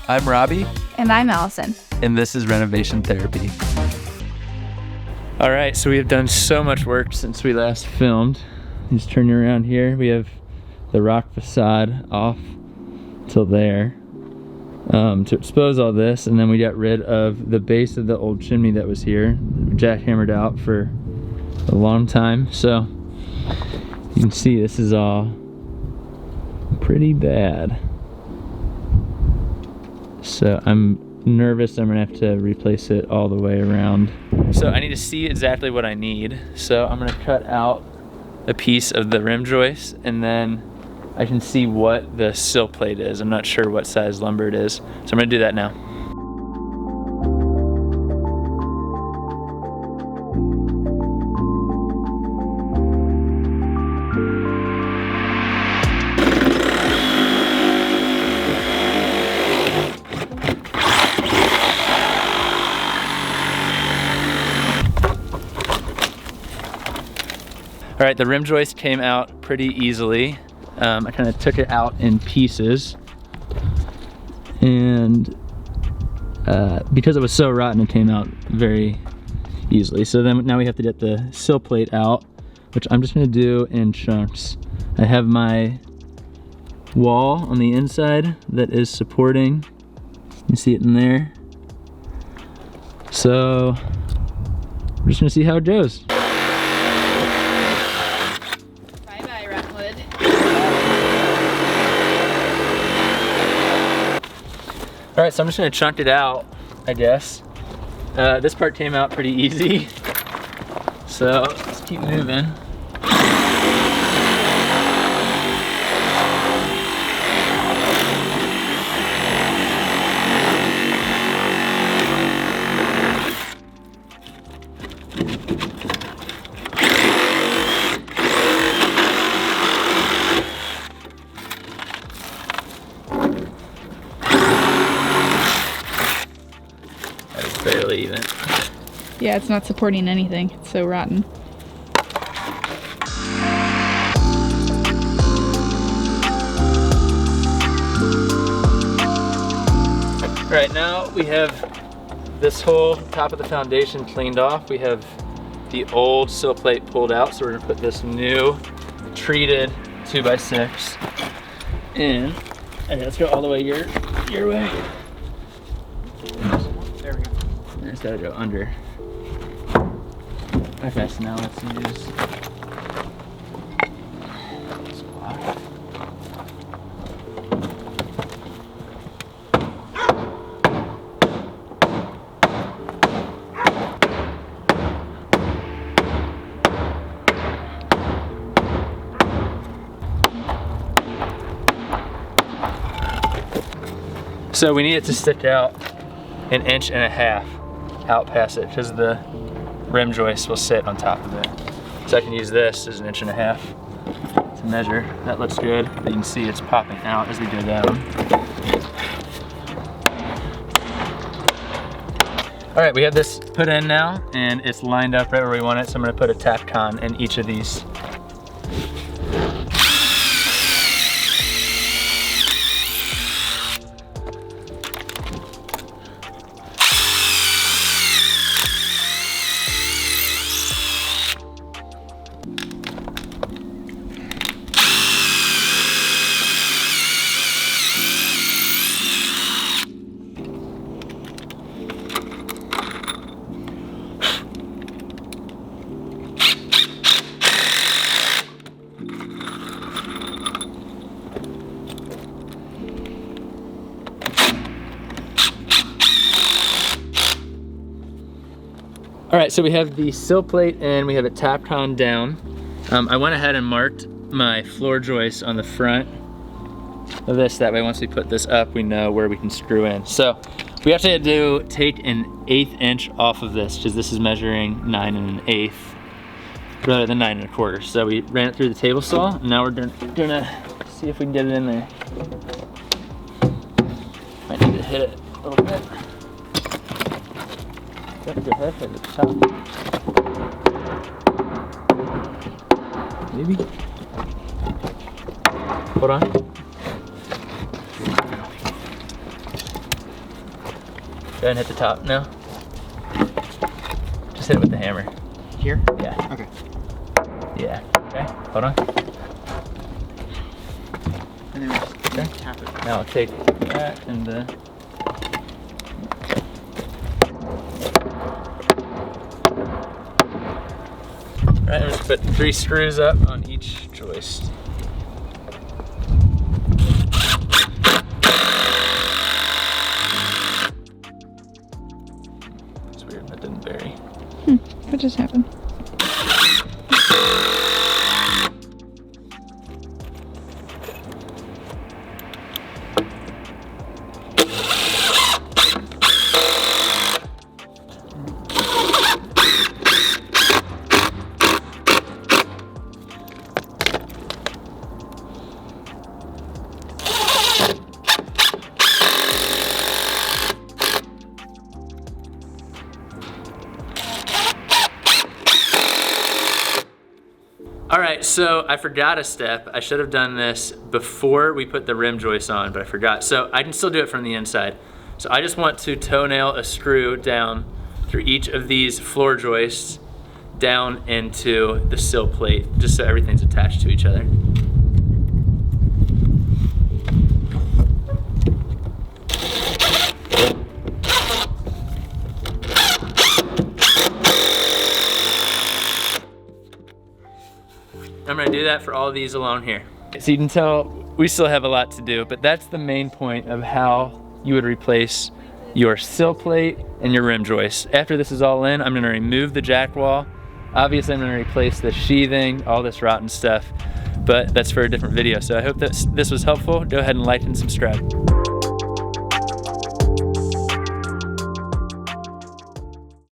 I'm Robbie. And I'm Allison. And this is Renovation Therapy. All right, so we have done so much work since we last filmed. Just turning around here, we have the rock facade off till there to expose all this, and then we got rid of the base of the old chimney that was here, jackhammered out for a long time. So you can see this is all pretty bad. So I'm nervous I'm gonna have to replace it all the way around. So I need to see exactly what I need. So I'm gonna cut out a piece of the rim joist, and then I can see what the sill plate is. I'm not sure what size lumber it is. So I'm gonna do that now. All right, the rim joist came out pretty easily. I kind of took it out in pieces, and because it was so rotten, it came out very easily. So then now we have to get the sill plate out, which I'm just gonna do in chunks. I have my wall on the inside that is supporting. You see it in there. So we're just gonna see how it goes. All right, so I'm just gonna chunk it out, I guess. This part came out pretty easy. So let's keep moving. Barely even. Yeah, it's not supporting anything. It's so rotten. All right, now we have this whole top of the foundation cleaned off. We have the old sill plate pulled out, so we're gonna put this new treated 2x6 in. And let's go all the way your way. There we go. I just gotta go under. Okay, so now let's use this block. So we need it to stick out 1.5 inches out past it, because the rim joist will sit on top of it. So I can use this as 1.5 inches to measure. That looks good, but you can see it's popping out as we go down. All right, we have this put in now, and it's lined up right where we want it, so I'm gonna put a Tapcon in each of these. All right, so we have the sill plate and we have it Tapcon down. I went ahead and marked my floor joist on the front of this. That way, once we put this up, we know where we can screw in. So we have to take 1/8 inch off of this, because this is measuring 9 1/8 rather than 9 1/4. So we ran it through the table saw, and now we're gonna see if we can get it in there. Might need to hit it a little bit. Got your head at the top. Maybe. Hold on. Go ahead and hit the top. No. Just hit it with the hammer. Here? Yeah. Okay. Yeah. Okay. Hold on. And then we just tap it. Now I'll take that and Alright, I'm just put 3 screws up on each joist. It's weird, that didn't vary. What just happened? Alright, so I forgot a step. I should have done this before we put the rim joist on, but I forgot. So I can still do it from the inside. So I just want to toenail a screw down through each of these floor joists down into the sill plate, just so everything's attached to each other. I'm gonna do that for all of these along here. So you can tell we still have a lot to do, but that's the main point of how you would replace your sill plate and your rim joist. After this is all in, I'm gonna remove the jack wall. Obviously I'm gonna replace the sheathing, all this rotten stuff, but that's for a different video. So I hope that this was helpful. Go ahead and like and subscribe.